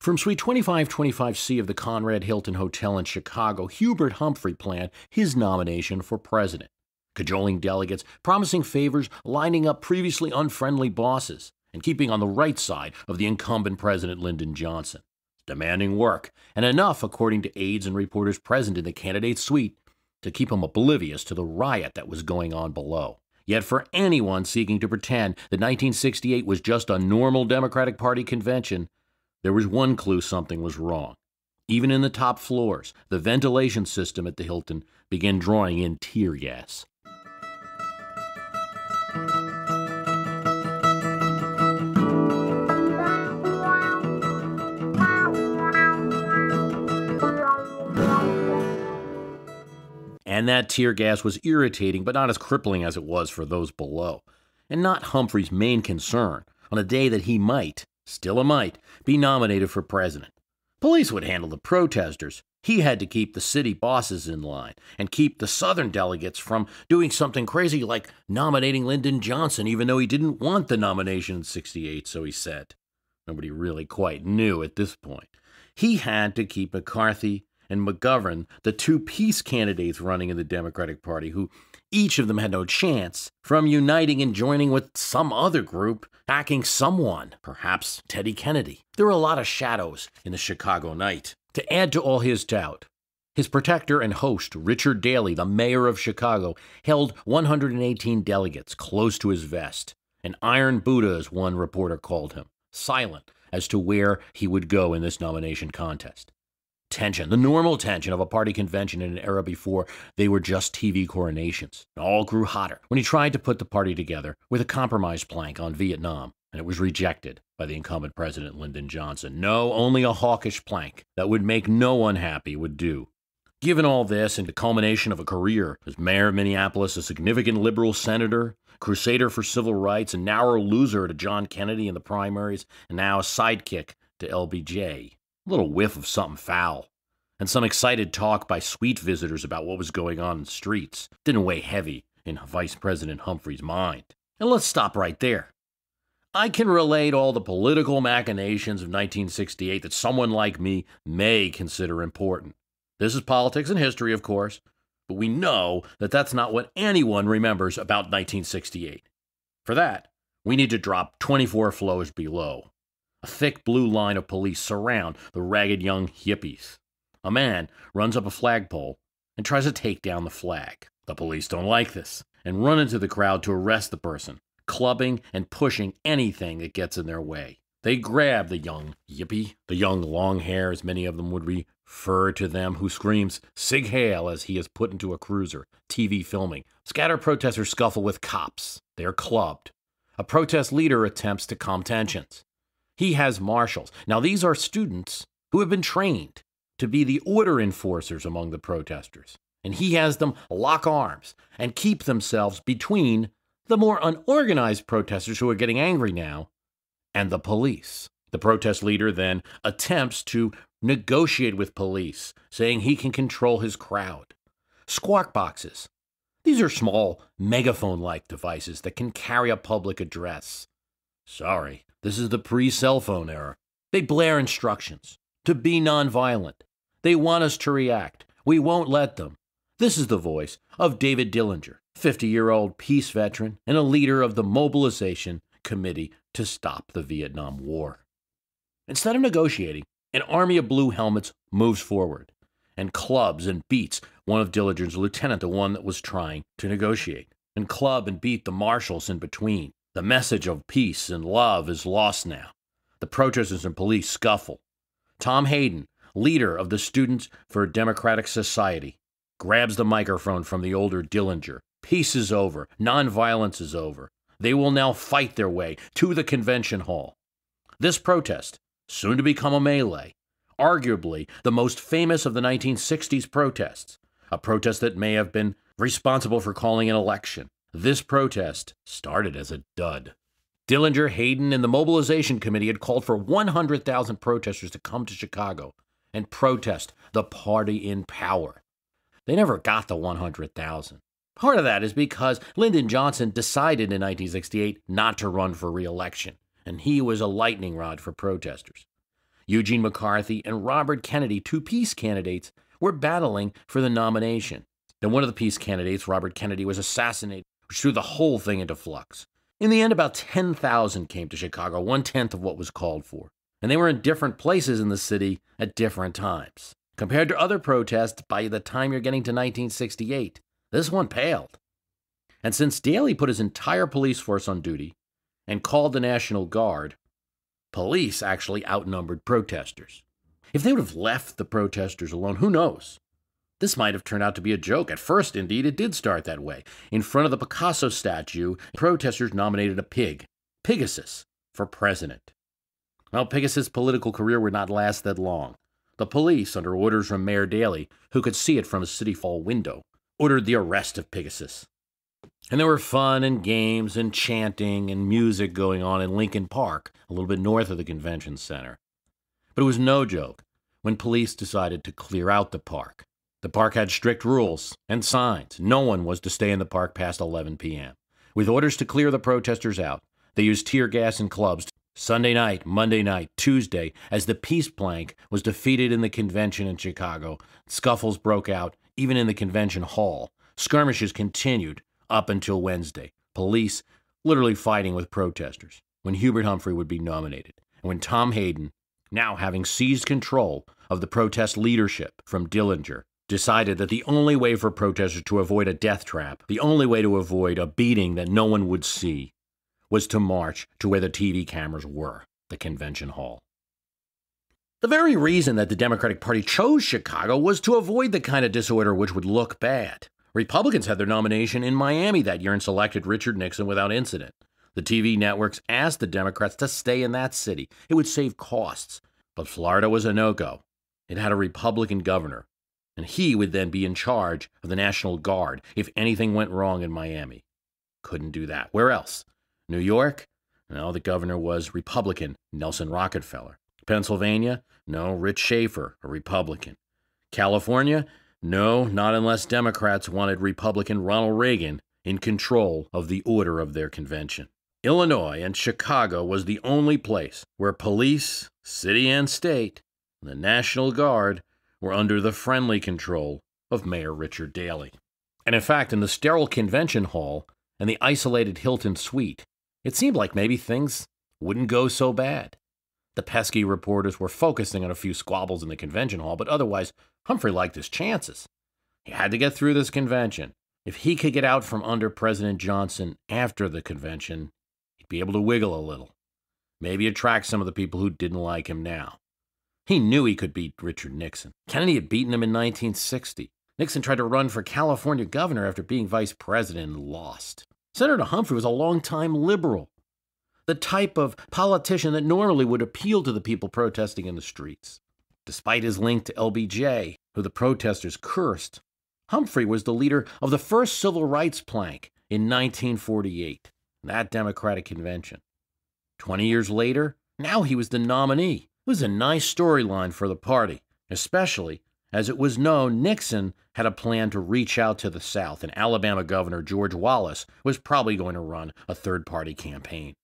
From Suite 2525C of the Conrad Hilton Hotel in Chicago, Hubert Humphrey planned his nomination for president, cajoling delegates, promising favors, lining up previously unfriendly bosses, and keeping on the right side of the incumbent President Lyndon Johnson. Demanding work, and enough, according to aides and reporters present in the candidate's suite, to keep him oblivious to the riot that was going on below. Yet for anyone seeking to pretend that 1968 was just a normal Democratic Party convention, there was one clue something was wrong. Even in the top floors, the ventilation system at the Hilton began drawing in tear gas. And that tear gas was irritating, but not as crippling as it was for those below. And not Humphrey's main concern on a day that he might, still a might, be nominated for president. Police would handle the protesters. He had to keep the city bosses in line and keep the Southern delegates from doing something crazy like nominating Lyndon Johnson, even though he didn't want the nomination in '68, so he said. Nobody really quite knew at this point. He had to keep McCarthy and McGovern, the two peace candidates running in the Democratic Party, who each of them had no chance, from uniting and joining with some other group, backing someone, perhaps Teddy Kennedy. There were a lot of shadows in the Chicago night. To add to all his doubt, his protector and host, Richard Daley, the mayor of Chicago, held 118 delegates close to his vest, an iron Buddha, as one reporter called him, silent as to where he would go in this nomination contest. Tension, the normal tension of a party convention in an era before they were just TV coronations. It all grew hotter when he tried to put the party together with a compromise plank on Vietnam, and it was rejected by the incumbent President Lyndon Johnson. No, only a hawkish plank that would make no one happy would do. Given all this and the culmination of a career as mayor of Minneapolis, a significant liberal senator, crusader for civil rights, a narrow loser to John Kennedy in the primaries, and now a sidekick to LBJ. A little whiff of something foul, and some excited talk by suite visitors about what was going on in the streets didn't weigh heavy in Vice President Humphrey's mind. And let's stop right there. I can relate all the political machinations of 1968 that someone like me may consider important. This is politics and history, of course, but we know that that's not what anyone remembers about 1968. For that, we need to drop 24 floors below. A thick blue line of police surround the ragged young hippies. A man runs up a flagpole and tries to take down the flag. The police don't like this and run into the crowd to arrest the person, clubbing and pushing anything that gets in their way. They grab the young yippie, the young long hair, as many of them would refer to them, who screams "Sig Heil" as he is put into a cruiser, TV filming. Scattered protesters scuffle with cops. They are clubbed. A protest leader attempts to calm tensions. He has marshals. Now, these are students who have been trained to be the order enforcers among the protesters, and he has them lock arms and keep themselves between the more unorganized protesters who are getting angry now and the police. The protest leader then attempts to negotiate with police, saying he can control his crowd. Squawk boxes. These are small megaphone-like devices that can carry a public address. Sorry. This is the pre-cell phone era. They blare instructions to be nonviolent. They want us to react. We won't let them. This is the voice of David Dillinger, 50-year-old peace veteran and a leader of the Mobilization Committee to Stop the Vietnam War. Instead of negotiating, an army of blue helmets moves forward and clubs and beats one of Dillinger's lieutenant, the one that was trying to negotiate, and club and beat the marshals in between. The message of peace and love is lost now. The protesters and police scuffle. Tom Hayden, leader of the Students for a Democratic Society, grabs the microphone from the older Dillinger. Peace is over. Nonviolence is over. They will now fight their way to the convention hall. This protest, soon to become a melee, arguably the most famous of the 1960s protests, a protest that may have been responsible for calling an election. This protest started as a dud. Dillinger, Hayden, and the Mobilization Committee had called for 100,000 protesters to come to Chicago and protest the party in power. They never got the 100,000. Part of that is because Lyndon Johnson decided in 1968 not to run for re-election, and he was a lightning rod for protesters. Eugene McCarthy and Robert Kennedy, two peace candidates, were battling for the nomination. Then one of the peace candidates, Robert Kennedy, was assassinated, which threw the whole thing into flux. In the end, about 10,000 came to Chicago, 1/10 of what was called for. And they were in different places in the city at different times. Compared to other protests, by the time you're getting to 1968, this one paled. And since Daley put his entire police force on duty and called the National Guard, police actually outnumbered protesters. If they would have left the protesters alone, who knows? This might have turned out to be a joke. At first, indeed, it did start that way. In front of the Picasso statue, protesters nominated a pig, Pegasus, for president. Well, Pegasus' political career would not last that long. The police, under orders from Mayor Daley, who could see it from a City Hall window, ordered the arrest of Pegasus. And there were fun and games and chanting and music going on in Lincoln Park, a little bit north of the convention center. But it was no joke when police decided to clear out the park. The park had strict rules and signs. No one was to stay in the park past 11 p.m. With orders to clear the protesters out, they used tear gas and clubs Sunday night, Monday night, Tuesday, as the peace plank was defeated in the convention in Chicago. Scuffles broke out, even in the convention hall. Skirmishes continued up until Wednesday. Police literally fighting with protesters when Hubert Humphrey would be nominated. And when Tom Hayden, now having seized control of the protest leadership from Dillinger, decided that the only way for protesters to avoid a death trap, the only way to avoid a beating that no one would see, was to march to where the TV cameras were, the convention hall. The very reason that the Democratic Party chose Chicago was to avoid the kind of disorder which would look bad. Republicans had their nomination in Miami that year and selected Richard Nixon without incident. The TV networks asked the Democrats to stay in that city. It would save costs. But Florida was a no-go. It had a Republican governor, and he would then be in charge of the National Guard if anything went wrong in Miami. Couldn't do that. Where else? New York? No, the governor was Republican, Nelson Rockefeller. Pennsylvania? No, Rich Schaefer, a Republican. California? No, not unless Democrats wanted Republican Ronald Reagan in control of the order of their convention. Illinois and Chicago was the only place where police, city and state, and the National Guard were under the friendly control of Mayor Richard Daley. And in fact, in the sterile convention hall and the isolated Hilton suite, it seemed like maybe things wouldn't go so bad. The pesky reporters were focusing on a few squabbles in the convention hall, but otherwise, Humphrey liked his chances. He had to get through this convention. If he could get out from under President Johnson after the convention, he'd be able to wiggle a little. Maybe attract some of the people who didn't like him now. He knew he could beat Richard Nixon. Kennedy had beaten him in 1960. Nixon tried to run for California governor after being vice president and lost. Senator Humphrey was a longtime liberal, the type of politician that normally would appeal to the people protesting in the streets. Despite his link to LBJ, who the protesters cursed, Humphrey was the leader of the first civil rights plank in 1948, that Democratic convention. 20 years later, now he was the nominee. It was a nice storyline for the party, especially as it was known Nixon had a plan to reach out to the South, and Alabama Governor George Wallace was probably going to run a third-party campaign.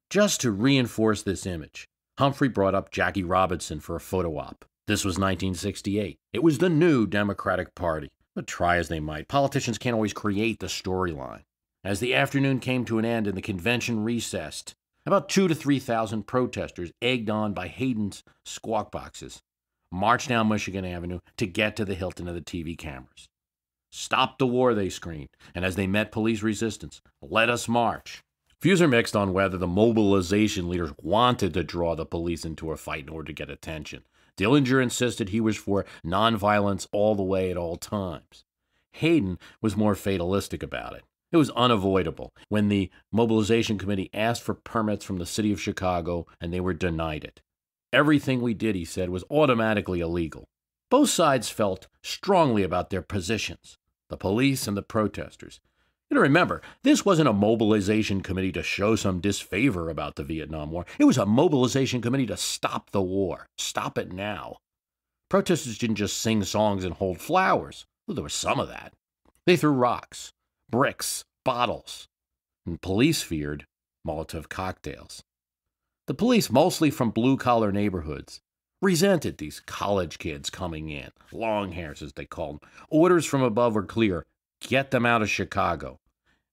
Just to reinforce this image, Humphrey brought up Jackie Robinson for a photo op. This was 1968. It was the new Democratic Party. But try as they might, politicians can't always create the storyline. As the afternoon came to an end and the convention recessed, about 2,000 to 3,000 protesters, egged on by Hayden's squawk boxes, marched down Michigan Avenue to get to the Hilton of the TV cameras. Stop the war, they screamed, and as they met police resistance, let us march. Views are mixed on whether the mobilization leaders wanted to draw the police into a fight in order to get attention. Dillinger insisted he was for nonviolence all the way at all times. Hayden was more fatalistic about it. It was unavoidable when the mobilization committee asked for permits from the city of Chicago and they were denied it. Everything we did, he said, was automatically illegal. Both sides felt strongly about their positions, the police and the protesters. You know, remember, this wasn't a mobilization committee to show some disfavor about the Vietnam War. It was a mobilization committee to stop the war. Stop it now. Protesters didn't just sing songs and hold flowers. Well, there was some of that. They threw rocks, bricks, bottles, and police feared Molotov cocktails. The police, mostly from blue-collar neighborhoods, resented these college kids coming in, long hairs as they called them. Orders from above were clear: get them out of Chicago.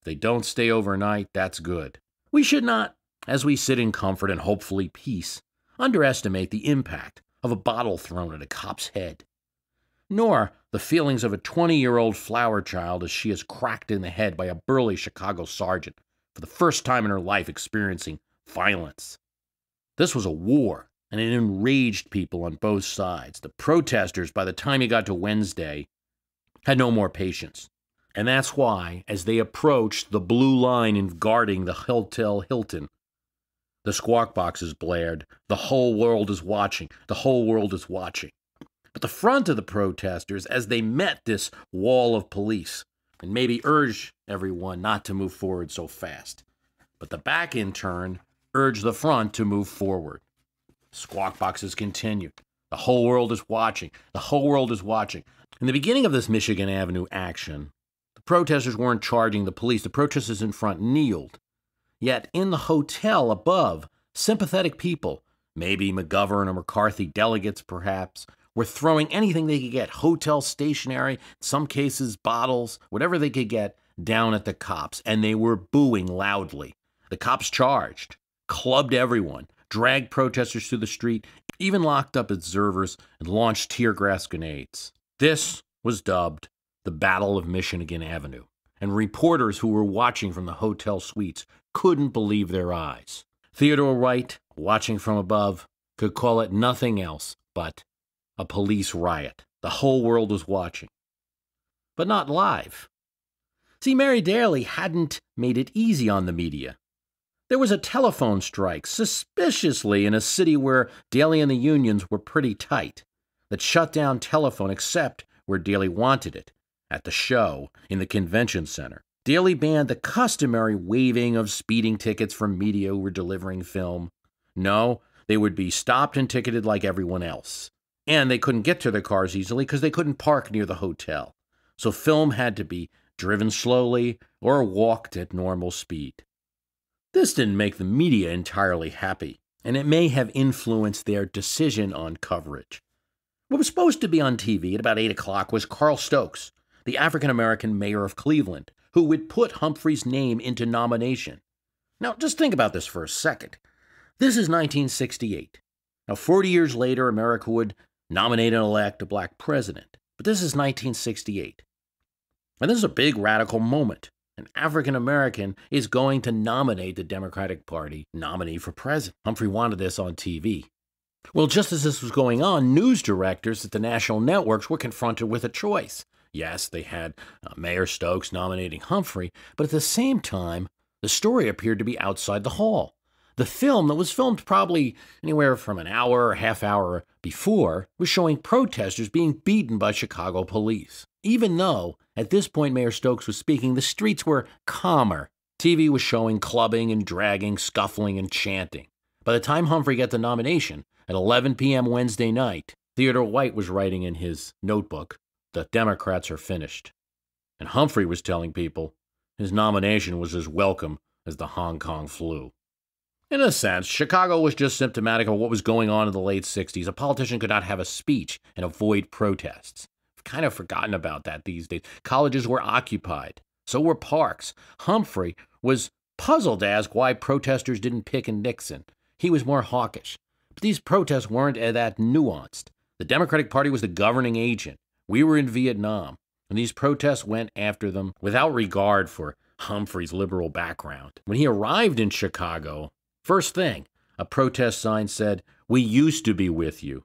If they don't stay overnight, that's good. We should not, as we sit in comfort and hopefully peace, underestimate the impact of a bottle thrown at a cop's head, nor the feelings of a 20-year-old flower child as she is cracked in the head by a burly Chicago sergeant for the first time in her life experiencing violence. This was a war, and it enraged people on both sides. The protesters, by the time you got to Wednesday, had no more patience. And that's why, as they approached the blue line in guarding the Hotel Hilton, the squawk boxes blared, "The whole world is watching. The whole world is watching." But the front of the protesters, as they met this wall of police, and maybe urged everyone not to move forward so fast. But the back, in turn, urged the front to move forward. Squawk boxes continued. The whole world is watching. The whole world is watching. In the beginning of this Michigan Avenue action, the protesters weren't charging the police. The protesters in front kneeled. Yet in the hotel above, sympathetic people, maybe McGovern or McCarthy delegates perhaps, were throwing anything they could get, hotel stationery, in some cases bottles, whatever they could get, down at the cops, and they were booing loudly. The cops charged, clubbed everyone, dragged protesters through the street, even locked up observers, and launched tear gas grenades. This was dubbed the Battle of Michigan Avenue, and reporters who were watching from the hotel suites couldn't believe their eyes. Theodore White, watching from above, could call it nothing else but a police riot. The whole world was watching. But not live. See, Mary Daly hadn't made it easy on the media. There was a telephone strike, suspiciously in a city where Daly and the unions were pretty tight, that shut down telephone except where Daly wanted it, at the show, in the convention center. Daly banned the customary waiving of speeding tickets from media who were delivering film. No, they would be stopped and ticketed like everyone else. And they couldn't get to their cars easily because they couldn't park near the hotel. So film had to be driven slowly or walked at normal speed. This didn't make the media entirely happy, and it may have influenced their decision on coverage. What was supposed to be on TV at about 8 o'clock was Carl Stokes, the African-American mayor of Cleveland, who would put Humphrey's name into nomination. Now, just think about this for a second. This is 1968. Now, 40 years later, America would nominate and elect a black president. But this is 1968. And this is a big radical moment. An African-American is going to nominate the Democratic Party nominee for president. Humphrey wanted this on TV. Well, just as this was going on, news directors at the national networks were confronted with a choice. Yes, they had Mayor Stokes nominating Humphrey, but at the same time, the story appeared to be outside the hall. The film that was filmed probably anywhere from an hour or half hour before was showing protesters being beaten by Chicago police. Even though, at this point Mayor Stokes was speaking, the streets were calmer. TV was showing clubbing and dragging, scuffling and chanting. By the time Humphrey got the nomination, at 11 p.m. Wednesday night, Theodore White was writing in his notebook, "The Democrats are finished." And Humphrey was telling people his nomination was as welcome as the Hong Kong flu. In a sense, Chicago was just symptomatic of what was going on in the late 60s. A politician could not have a speech and avoid protests. I've kind of forgotten about that these days. Colleges were occupied. So were parks. Humphrey was puzzled to ask why protesters didn't pick on Nixon. He was more hawkish. But these protests weren't that nuanced. The Democratic Party was the governing agent. We were in Vietnam, and these protests went after them without regard for Humphrey's liberal background. When he arrived in Chicago, first thing, a protest sign said, "We used to be with you."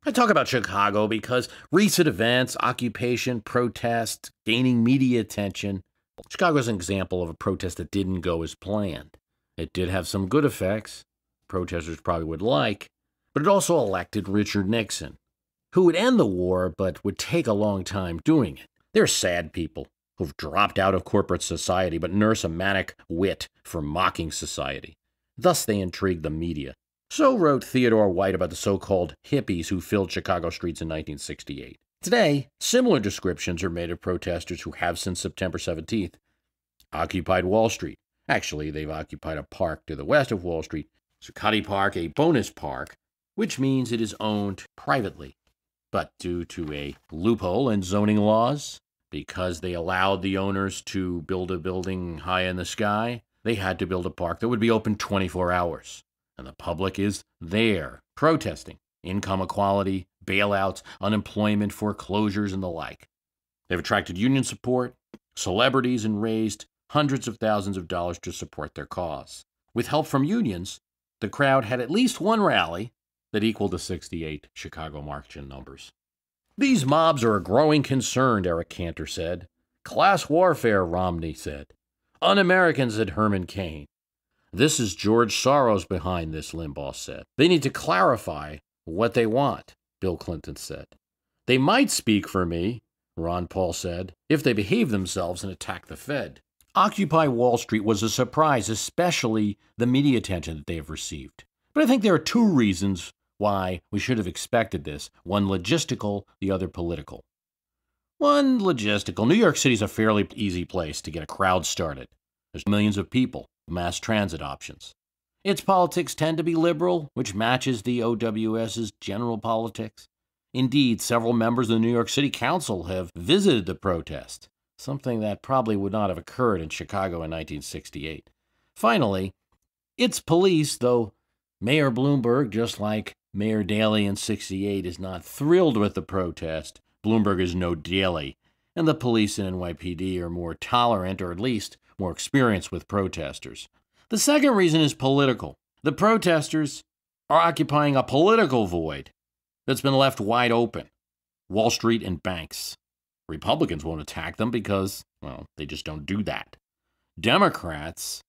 I talk about Chicago because recent events, occupation, protests, gaining media attention. Chicago is an example of a protest that didn't go as planned. It did have some good effects, protesters probably would like, but it also elected Richard Nixon, who would end the war but would take a long time doing it. They're sad people who've dropped out of corporate society but nurse a manic wit for mocking society. Thus they intrigued the media. So wrote Theodore White about the so-called hippies who filled Chicago streets in 1968. Today, similar descriptions are made of protesters who have since September 17th occupied Wall Street. Actually, they've occupied a park to the west of Wall Street Zuccotti Park a bonus park, which means it is owned privately. But due to a loophole in zoning laws, because they allowed the owners to build a building high in the sky, they had to build a park that would be open 24 hours. And the public is there, protesting income equality, bailouts, unemployment, foreclosures, and the like. They've attracted union support, celebrities, and raised hundreds of thousands of dollars to support their cause. With help from unions, the crowd had at least one rally that equaled the 68 Chicago march-in numbers. These mobs are a growing concern, Eric Cantor said. Class warfare, Romney said. Un-American, said Herman Cain. This is George Soros behind this, Limbaugh said. They need to clarify what they want, Bill Clinton said. They might speak for me, Ron Paul said, if they behave themselves and attack the Fed. Occupy Wall Street was a surprise, especially the media attention that they have received. But I think there are two reasons why we should have expected this. One logistical, the other political. One logistical. New York City is a fairly easy place to get a crowd started. There's millions of people, mass transit options. Its politics tend to be liberal, which matches the OWS's general politics. Indeed, several members of the New York City Council have visited the protest, something that probably would not have occurred in Chicago in 1968. Finally, its police, though Mayor Bloomberg, just like Mayor Daley in 68, is not thrilled with the protest. Bloomberg is no Daley, and the police in NYPD are more tolerant, or at least more experienced with protesters. The second reason is political. The protesters are occupying a political void that's been left wide open. Wall Street and banks. Republicans won't attack them because, well, they just don't do that. Democrats,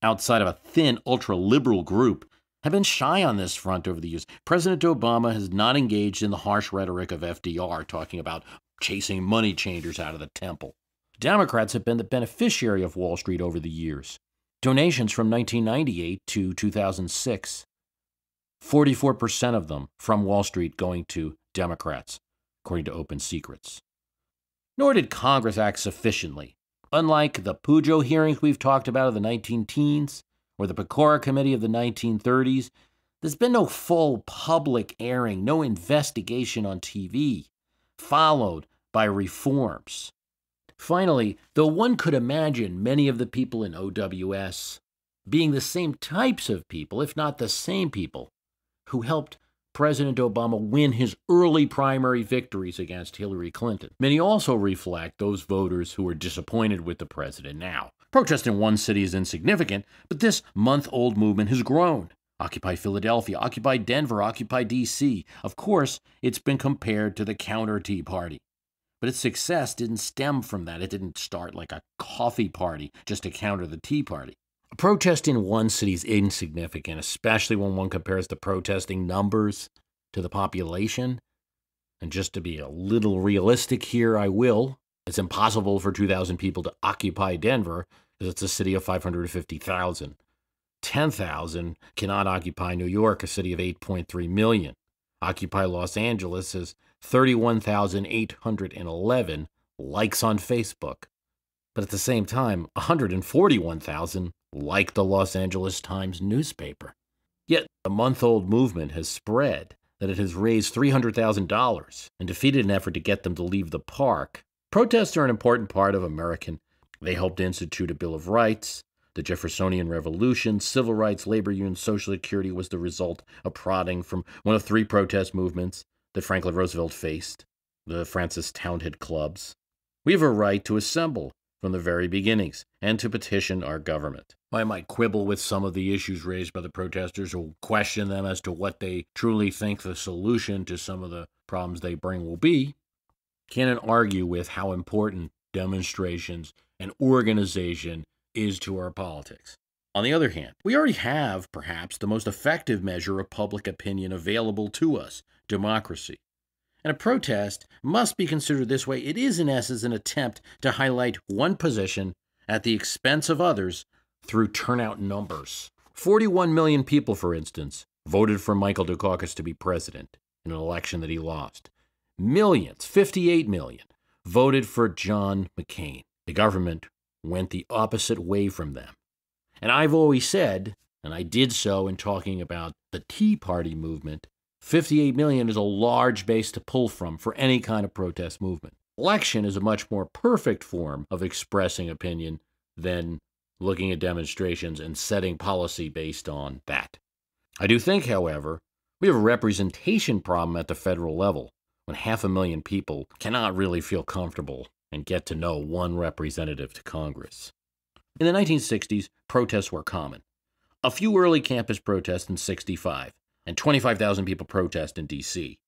outside of a thin, ultra-liberal group, have been shy on this front over the years. President Obama has not engaged in the harsh rhetoric of FDR, talking about chasing money changers out of the temple. Democrats have been the beneficiary of Wall Street over the years. Donations from 1998 to 2006, 44% of them from Wall Street going to Democrats, according to Open Secrets. Nor did Congress act sufficiently. Unlike the Pujo hearings we've talked about of the 19-teens, or the Pecora Committee of the 1930s, there's been no full public airing, no investigation on TV, followed by reforms. Finally, though one could imagine many of the people in OWS being the same types of people, if not the same people, who helped President Obama win his early primary victories against Hillary Clinton, many also reflect those voters who are disappointed with the president now. Protest in one city is insignificant, but this month-old movement has grown. Occupy Philadelphia, Occupy Denver, Occupy D.C. Of course, it's been compared to the counter-Tea Party. But its success didn't stem from that. It didn't start like a coffee party just to counter the Tea Party. A protest in one city is insignificant, especially when one compares the protesting numbers to the population. And just to be a little realistic here, I will. It's impossible for 2,000 people to occupy Denver because it's a city of 550,000. 10,000 cannot occupy New York, a city of 8.3 million. Occupy Los Angeles has 31,811 likes on Facebook. But at the same time, 141,000 like the Los Angeles Times newspaper. Yet the month-old movement has spread that it has raised $300,000 and defeated an effort to get them to leave the park. Protests are an important part of American. They helped institute a Bill of Rights. The Jeffersonian Revolution, civil rights, labor unions, Social Security was the result of prodding from one of three protest movements that Franklin Roosevelt faced, the Francis Townhead Clubs. We have a right to assemble from the very beginnings and to petition our government. I might quibble with some of the issues raised by the protesters or question them as to what they truly think the solution to some of the problems they bring will be. Can't argue with how important demonstrations and organization is to our politics. On the other hand, we already have, perhaps, the most effective measure of public opinion available to us, democracy. And a protest must be considered this way. It is, in essence, an attempt to highlight one position at the expense of others through turnout numbers. 41 million people, for instance, voted for Michael Dukakis to be president in an election that he lost. Millions, 58 million, voted for John McCain. The government went the opposite way from them. And I've always said, and I did so in talking about the Tea Party movement, 58 million is a large base to pull from for any kind of protest movement. Election is a much more perfect form of expressing opinion than looking at demonstrations and setting policy based on that. I do think, however, we have a representation problem at the federal level when 500,000 people cannot really feel comfortable and get to know one representative to Congress. In the 1960s, protests were common. A few early campus protests in 65, and 25,000 people protest in D.C.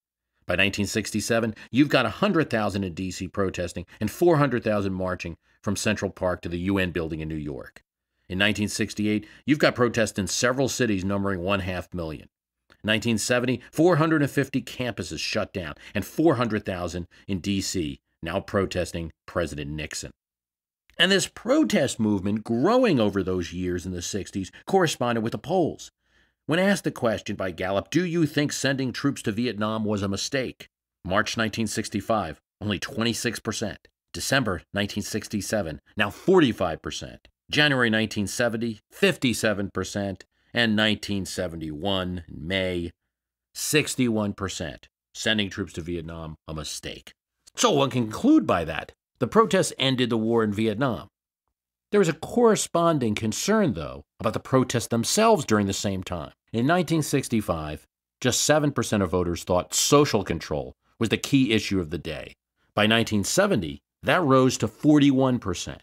By 1967, you've got 100,000 in D.C. protesting and 400,000 marching from Central Park to the UN building in New York. In 1968, you've got protests in several cities numbering 500,000. 1970, 450 campuses shut down and 400,000 in D.C. now protesting President Nixon. And this protest movement growing over those years in the 60s corresponded with the polls. When asked the question by Gallup, do you think sending troops to Vietnam was a mistake? March 1965, only 26%. December 1967, now 45%. January 1970, 57%. And 1971, in May, 61%. Sending troops to Vietnam, a mistake. So one can conclude by that. The protests ended the war in Vietnam. There was a corresponding concern, though, about the protests themselves during the same time. In 1965, just 7% of voters thought social control was the key issue of the day. By 1970, that rose to 41%.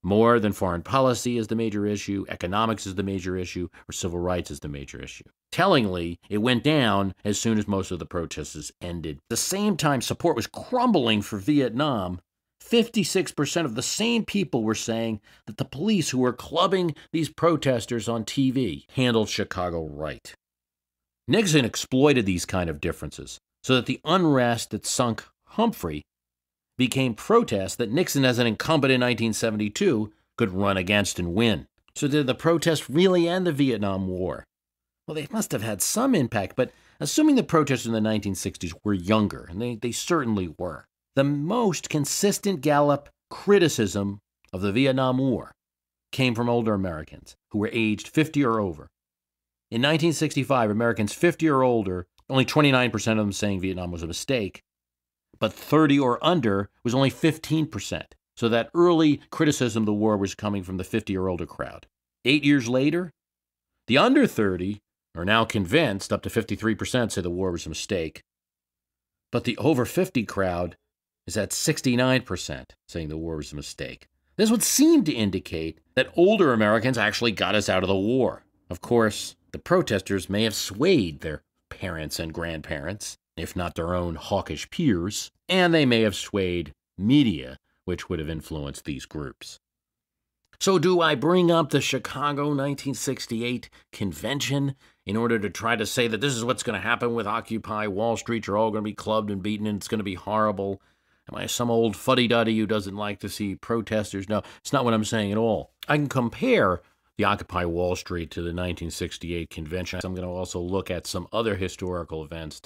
More than foreign policy is the major issue, economics is the major issue, or civil rights is the major issue. Tellingly, it went down as soon as most of the protests ended. At the same time support was crumbling for Vietnam, 56% of the same people were saying that the police who were clubbing these protesters on TV handled Chicago right. Nixon exploited these kind of differences so that the unrest that sunk Humphrey became protests that Nixon, as an incumbent in 1972, could run against and win. So did the protests really end the Vietnam War? Well, they must have had some impact, but assuming the protesters in the 1960s were younger, and they certainly were, the most consistent Gallup criticism of the Vietnam War came from older Americans who were aged 50 or over. In 1965, Americans 50 or older, only 29% of them saying Vietnam was a mistake, but 30 or under was only 15%. So that early criticism of the war was coming from the 50 or older crowd. 8 years later, the under 30 are now convinced, up to 53% say the war was a mistake. But the over 50 crowd is at 69% saying the war was a mistake. This would seem to indicate that older Americans actually got us out of the war. Of course, the protesters may have swayed their parents and grandparents, if not their own hawkish peers, and they may have swayed media, which would have influenced these groups. So do I bring up the Chicago 1968 convention in order to try to say that this is what's going to happen with Occupy Wall Street? You're all going to be clubbed and beaten and it's going to be horrible. Am I some old fuddy-duddy who doesn't like to see protesters? No, it's not what I'm saying at all. I can compare the Occupy Wall Street to the 1968 convention. I'm going to also look at some other historical events,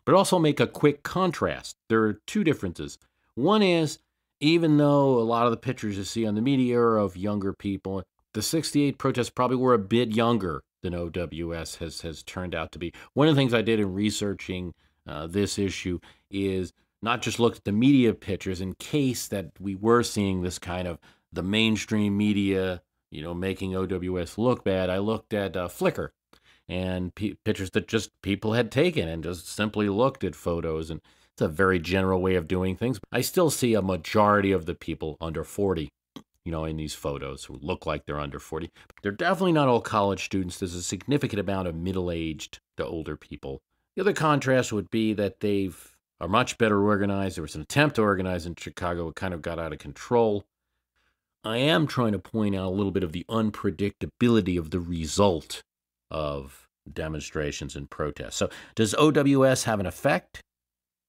but also make a quick contrast. There are two differences. One is, even though a lot of the pictures you see on the media are of younger people, the 68 protests probably were a bit younger than OWS has turned out to be. One of the things I did in researching this issue is not just look at the media pictures in case that we were seeing this kind of the mainstream media, making OWS look bad. I looked at Flickr and pictures that just people had taken and just simply looked at photos. And it's a very general way of doing things. I still see a majority of the people under 40, in these photos who look like they're under 40. They're definitely not all college students. There's a significant amount of middle-aged to older people. The other contrast would be that they are much better organized. There was an attempt to organize in Chicago. It kind of got out of control. I am trying to point out a little bit of the unpredictability of the result of demonstrations and protests. So does OWS have an effect?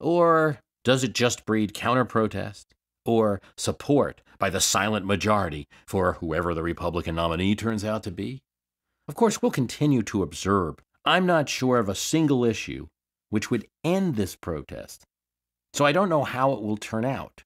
Or does it just breed counter-protest or support by the silent majority for whoever the Republican nominee turns out to be? Of course, we'll continue to observe. I'm not sure of a single issue which would end this protest, so I don't know how it will turn out.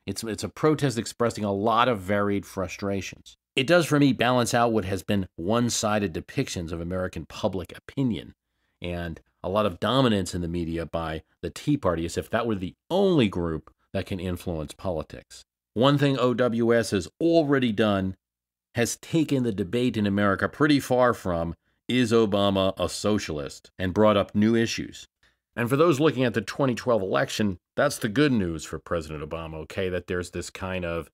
It's a protest expressing a lot of varied frustrations. It does, for me, balance out what has been one-sided depictions of American public opinion and a lot of dominance in the media by the Tea Party, as if that were the only group that can influence politics. One thing OWS has already done has taken the debate in America pretty far from, is Obama a socialist, and brought up new issues. And for those looking at the 2012 election, that's the good news for President Obama, okay, that there's this kind of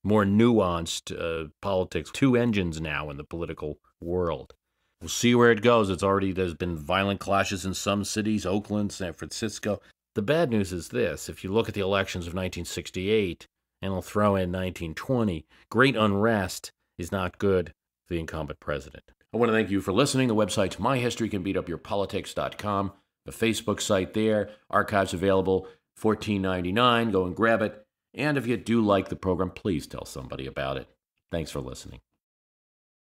more nuanced politics, two engines now in the political world. We'll see where it goes. There's been violent clashes in some cities, Oakland, San Francisco. The bad news is this: if you look at the elections of 1968, and I'll throw in 1920, great unrest is not good for the incumbent president. I want to thank you for listening. The website's myhistorycanbeatupyourpolitics.com, the Facebook site there, archives available, $14.99. Go and grab it. And if you do like the program, please tell somebody about it. Thanks for listening.